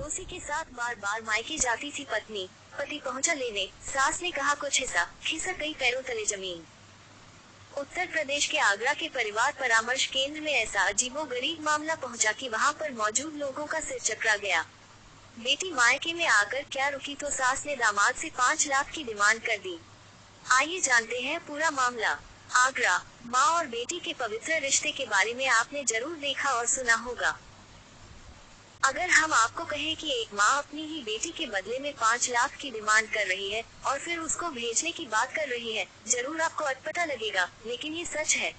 पड़ोसी के साथ बार बार मायके जाती थी पत्नी, पति पहुंचा लेने, सास ने कहा कुछ हिस्सा, खिसक गई पैरों तले जमीन। उत्तर प्रदेश के आगरा के परिवार परामर्श केंद्र में ऐसा अजीबोगरीब मामला पहुंचा कि वहां पर मौजूद लोगों का सिर चकरा गया। बेटी मायके में आकर क्या रुकी तो सास ने दामाद से 5 लाख की डिमांड कर दी। आइए जानते हैं पूरा मामला। आगरा, माँ और बेटी के पवित्र रिश्ते के बारे में आपने जरूर देखा और सुना होगा। अगर हम आपको कहें कि एक माँ अपनी ही बेटी के बदले में 5 लाख की डिमांड कर रही है और फिर उसको भेजने की बात कर रही है, जरूर आपको अटपटा लगेगा, लेकिन ये सच है।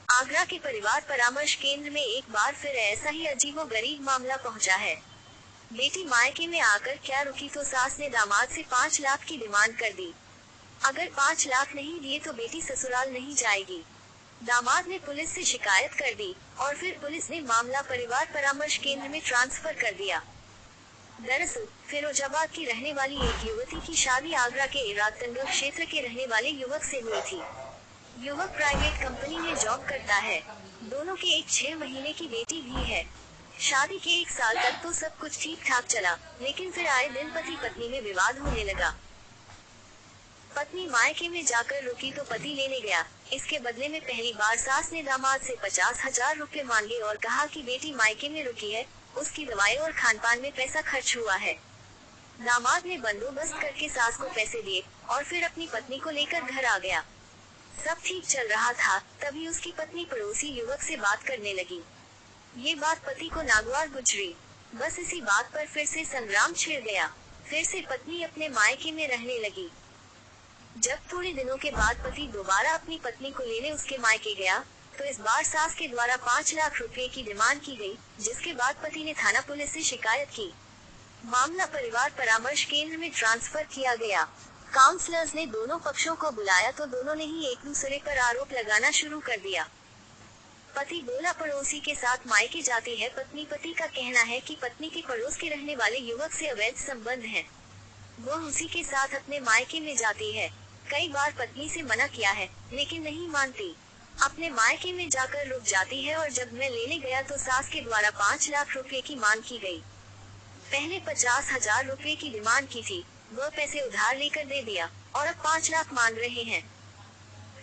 आगरा के परिवार परामर्श केंद्र में एक बार फिर ऐसा ही अजीबोगरीब मामला पहुंचा है। बेटी मायके में आकर क्या रुकी तो सास ने दामाद से 5 लाख की डिमांड कर दी। अगर 5 लाख नहीं दिए तो बेटी ससुराल नहीं जाएगी। दामाद ने पुलिस से शिकायत कर दी और फिर पुलिस ने मामला परिवार परामर्श केंद्र में ट्रांसफर कर दिया। दरअसल फिरोजाबाद की रहने वाली एक युवती की शादी आगरा के इरादतंगल क्षेत्र के रहने वाले युवक से हुई थी। युवक प्राइवेट कंपनी में जॉब करता है। दोनों के एक 6 महीने की बेटी भी है। शादी के 1 साल तक तो सब कुछ ठीक ठाक चला, लेकिन फिर आए दिन पति पत्नी में विवाद होने लगा। पत्नी मायके में जाकर रुकी तो पति लेने गया। इसके बदले में पहली बार सास ने दामाद से 50,000 रुपए मांगे और कहा कि बेटी मायके में रुकी है, उसकी दवाई और खानपान में पैसा खर्च हुआ है। दामाद ने बंदोबस्त करके सास को पैसे दिए और फिर अपनी पत्नी को लेकर घर आ गया। सब ठीक चल रहा था, तभी उसकी पत्नी पड़ोसी युवक से बात करने लगी। ये बात पति को नागवार गुजरी। बस इसी बात पर फिर से संग्राम छिड़ गया। फिर से पत्नी अपने मायके में रहने लगी। जब थोड़े दिनों के बाद पति दोबारा अपनी पत्नी को लेने उसके मायके गया, तो इस बार सास के द्वारा 5 लाख रुपए की डिमांड की गई, जिसके बाद पति ने थाना पुलिस से शिकायत की। मामला परिवार परामर्श केंद्र में ट्रांसफर किया गया। काउंसलर्स ने दोनों पक्षों को बुलाया तो दोनों ने ही एक दूसरे पर आरोप लगाना शुरू कर दिया। पति बोला पड़ोसी के साथ मायके जाती है, पति का कहना है कि पत्नी के पड़ोस के रहने वाले युवक से अवैध संबंध है, वो उसी के साथ अपने मायके में जाती है। कई बार पत्नी से मना किया है, लेकिन नहीं मानती। अपने मायके में जाकर रुक जाती है और जब मैं लेने गया तो सास के द्वारा 5 लाख रुपए की मांग की गई। पहले 50,000 रुपए की डिमांड की थी, वह पैसे उधार लेकर दे दिया और अब 5 लाख मांग रहे हैं।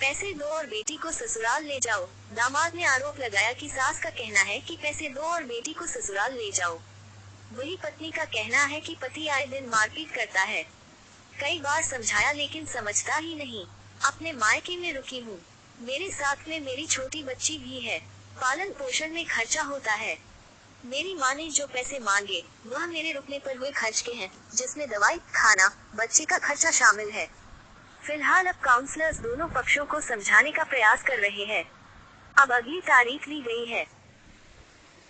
पैसे दो और बेटी को ससुराल ले जाओ। दामाद ने आरोप लगाया कि सास का कहना है कि पैसे दो और बेटी को ससुराल ले जाओ। वही पत्नी का कहना है कि पति आए दिन मारपीट करता है। कई बार समझाया लेकिन समझता ही नहीं। अपने मायके में रुकी हूँ, मेरे साथ में मेरी छोटी बच्ची भी है, पालन पोषण में खर्चा होता है। मेरी माँ ने जो पैसे मांगे वह मेरे रुकने पर हुए खर्च के हैं, जिसमें दवाई, खाना, बच्चे का खर्चा शामिल है। फिलहाल अब काउंसलर्स दोनों पक्षों को समझाने का प्रयास कर रहे हैं। अब अगली तारीख ली गई है।